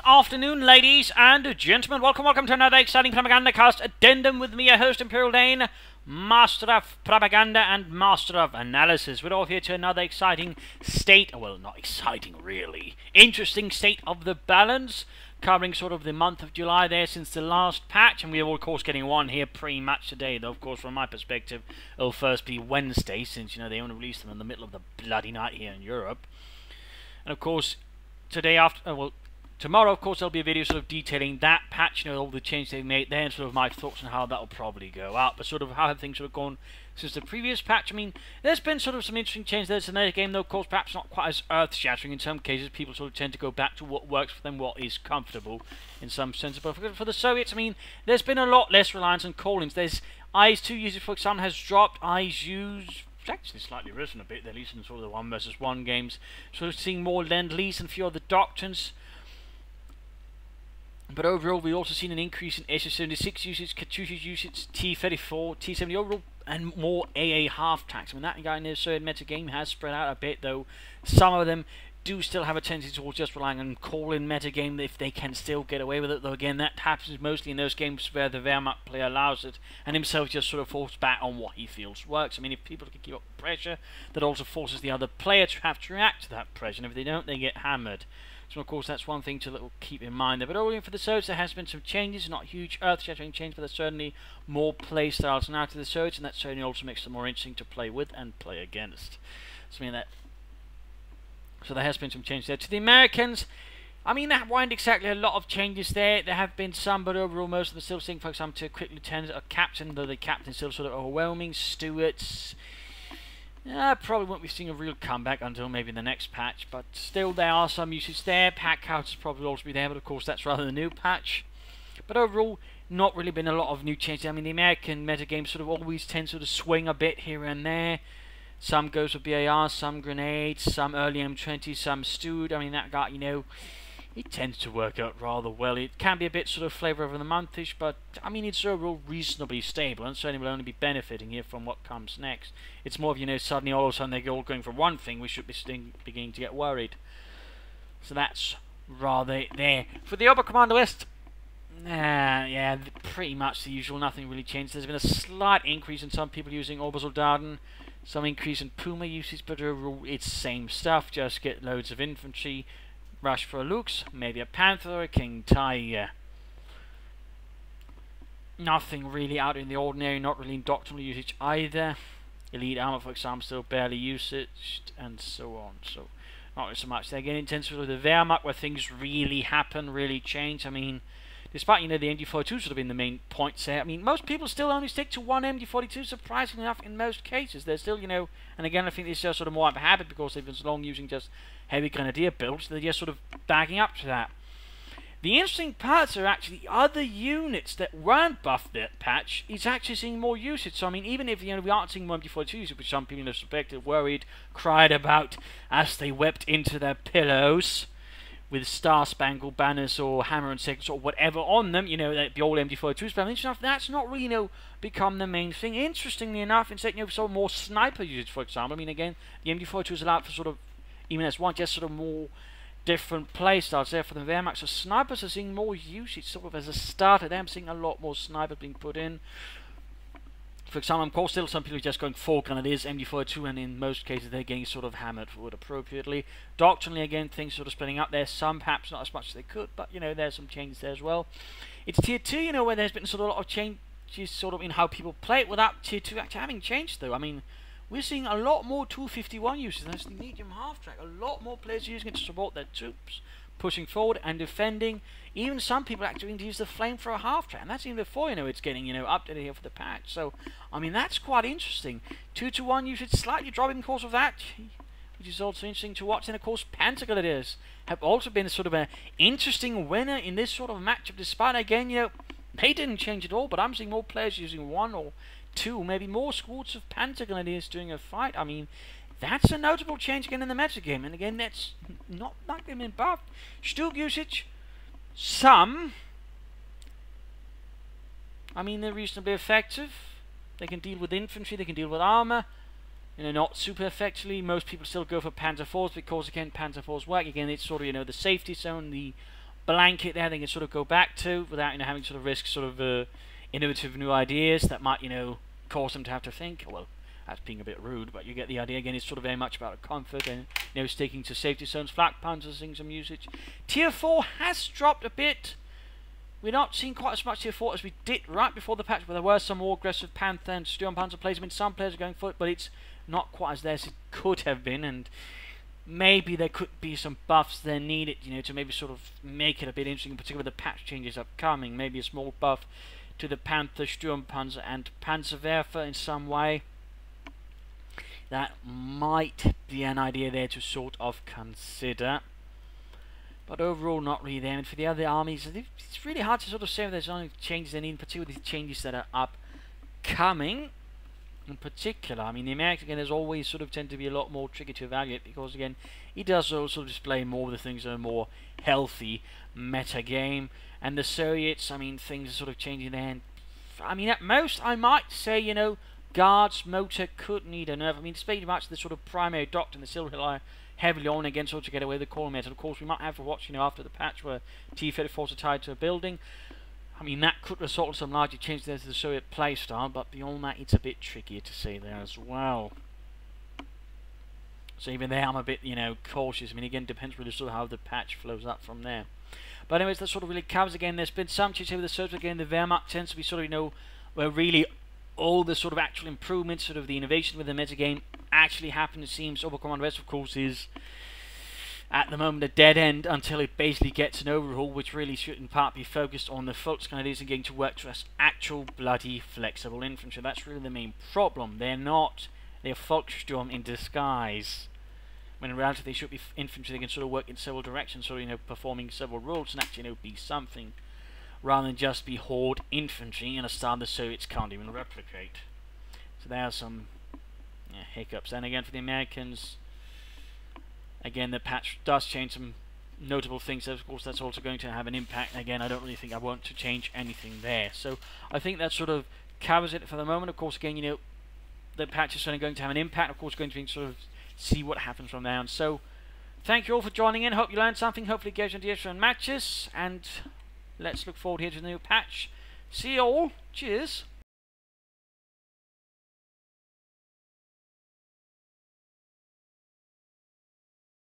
afternoon, ladies and gentlemen. Welcome to another exciting Propagandacast addendum with me, your host, Imperial Dane, Master of Propaganda and Master of Analysis. We're all here to another exciting state, well, not exciting really, interesting state of the balance, covering sort of the month of July there since the last patch, and we are of course getting one here pretty much today, though of course from my perspective it'll first be Wednesday, since they only released them in the middle of the bloody night here in Europe. And of course today tomorrow, of course, there'll be a video sort of detailing that patch, all the changes they've made there, and sort of my thoughts on how that'll probably go out. But sort of how have things sort of gone since the previous patch. I mean, there's been sort of some interesting changes. There's another game, though, of course, perhaps not quite as earth-shattering. In some cases, people sort of tend to go back to what works for them, what is comfortable in some sense. But for the Soviets, I mean, there's been a lot less reliance on call-ins. There's IS-2 usage, for example, has dropped. IS-Use actually slightly risen a bit, at least in sort of the 1 versus 1 games. Sort of seeing more Lend-Lease and a few other doctrines. But overall, we've also seen an increase in SS-76 usage, Katyusha usage, T-34, T-70 overall, and more AA half-tracks. I mean, that guy in the Soviet metagame has spread out a bit, though some of them do still have a tendency towards just relying on call-in metagame if they can still get away with it. Though again, that happens mostly in those games where the Wehrmacht player allows it, and himself just sort of falls back on what he feels works. I mean, if people can keep up pressure, that also forces the other player to have to react to that pressure, and if they don't, they get hammered. So of course that's one thing to keep in mind there. But overall for the Soviets there has been some changes, not huge earth-shattering change, but there's certainly more play styles now to the Soviets, and that certainly also makes them more interesting to play with and play against. So there has been some change there. To the Americans, I mean, that weren't exactly a lot of changes there. There have been some, but overall most of them still seeing, for example, to a quick lieutenant or captain, though the captain's still sort of overwhelming. Stewart's probably won't be seeing a real comeback until maybe the next patch, but still there are some usage there. Pack counters probably also be there, but of course that's rather the new patch. But overall, not really been a lot of new changes. I mean, the American metagame sort of always tends to sort of swing a bit here and there. Some goes with BAR, some grenades, some early M20, some stewed. I mean, that guy, it tends to work out rather well. It can be a bit sort of flavour over the month-ish, but I mean it's overall reasonably stable, and certainly will only be benefiting here from what comes next. It's more of, suddenly all of a sudden they're all going for one thing, we should be beginning to get worried. So that's rather there. For the Oberkommando West, yeah, pretty much the usual, nothing really changed. There's been a slight increase in some people using Obersoldaten, some increase in Puma usage, but overall it's same stuff, just get loads of infantry, rush for a Lux, maybe a Panther or a King Tiger. Nothing really out in the ordinary, not really in doctrinal usage either. Elite armor, for example, still barely usaged, and so on. So, not really so much. They're getting intense with the Wehrmacht, where things really happen, really change. I mean, despite, the MG42 sort of being the main points there, I mean, most people still only stick to one MG42, surprisingly enough, in most cases. They're still, and again, I think it's just sort of more of a habit because they've been so long using just heavy grenadier builds, they're just sort of backing up to that. The interesting parts are actually other units that weren't buffed that patch is actually seeing more usage. So I mean, even if we aren't seeing more MG42 usage, which some people have suspected, worried, cried about as they wept into their pillows with star-spangled banners or hammer and sickles or whatever on them, the old MG42s, but interesting enough, that's not really, become the main thing. Interestingly enough, instead, so more sniper usage, for example. I mean, again, the MG42 is allowed for sort of, even as one, just sort of more different playstyles there for the Wehrmacht. So snipers are seeing more usage, sort of as a starter. I'm seeing a lot more snipers being put in. For example, of course, still some people are just going full grenadiers, MG42, and in most cases they're getting sort of hammered forward appropriately. Doctrinally, again, things sort of splitting up there. Some perhaps not as much as they could, but there's some changes there as well. It's tier 2, where there's been sort of a lot of changes sort of in how people play it without tier 2 actually having changed, though. I mean, we're seeing a lot more 251 users. That's the medium half-track. A lot more players using it to support their troops, pushing forward and defending. Even some people actually use the flamethrower half-track, and that's even before it's getting updated here for the patch. So I mean that's quite interesting. 2-to-1 usage slightly dropping because of that, which is also interesting to watch. And of course, Panther Grenadiers have also been sort of an interesting winner in this sort of matchup. Despite again, they didn't change at all, but I'm seeing more players using 1 or 2, maybe more squads of Panther Grenadiers during a fight. I mean, that's a notable change again in the metagame, and again, that's not been buffed. Stug usage, some. I mean, they're reasonably effective. They can deal with infantry, they can deal with armor. Not super effectively. Most people still go for Panzer IVs because, again, Panzer IVs work. Again, it's sort of, the safety zone, the blanket there they can sort of go back to without having to sort of risk sort of innovative new ideas that might cause them to have to think. Well, that's being a bit rude, but you get the idea. Again, it's sort of very much about comfort and sticking to safety zones, flak panzers, seeing some usage. Tier 4 has dropped a bit. We're not seeing quite as much Tier 4 as we did right before the patch, where there were some more aggressive Panther and Sturmpanzer plays. I mean, some players are going for it, but it's not quite as there as it could have been, and maybe there could be some buffs there needed, to maybe sort of make it a bit interesting, particularly with the patch changes upcoming. Maybe a small buff to the Panther, Sturmpanzer, and Panzerwerfer in some way. That might be an idea there to sort of consider. But overall, not really there. And for the other armies, it's really hard to sort of say if there's only changes they need, particularly the changes that are upcoming. In particular, I mean, the Americans, again, there's always sort of tend to be a lot more tricky to evaluate, because, again, he does also display more of the things that are more healthy meta game. And the Soviets, I mean, things are sort of changing there. And, I mean, at most, I might say, Guards motor could need a nerf. I mean, it's pretty much the sort of primary doctrine they still rely heavily on again, sort of to get away with the column meta. Of course, we might have to watch, after the patch where T-34s are tied to a building. I mean, that could result in some larger changes there to the Soviet playstyle, but beyond that, it's a bit trickier to say there as well. So even there, I'm a bit, cautious. I mean, again, depends really sort of how the patch flows up from there. But anyways, that sort of really covers again. There's been some changes with the Soviets. Again, the Wehrmacht tends to be sort of, where really all the sort of actual improvements, sort of the innovation with the metagame actually happen. It seems Oberkommand West, of course, is at the moment a dead end until it basically gets an overhaul, which really should in part be focused on the Volkskanadiers and getting to work to as actual bloody flexible infantry. That's really the main problem. They're Volkssturm in disguise, when in reality they should be infantry. They can sort of work in several directions, sort of performing several roles and actually be something, rather than just be horde infantry in a style the Soviets can't even replicate. So there are some hiccups. And again, for the Americans, again, the patch does change some notable things. Of course, that's also going to have an impact. Again, I don't really think I want to change anything there. So I think that sort of covers it for the moment. Of course, again, the patch is certainly going to have an impact. Of course, going to be sort of see what happens from there on. So thank you all for joining in. Hope you learned something. Hopefully, it gives you ideas for matches. And let's look forward here to the new patch. See you all. Cheers.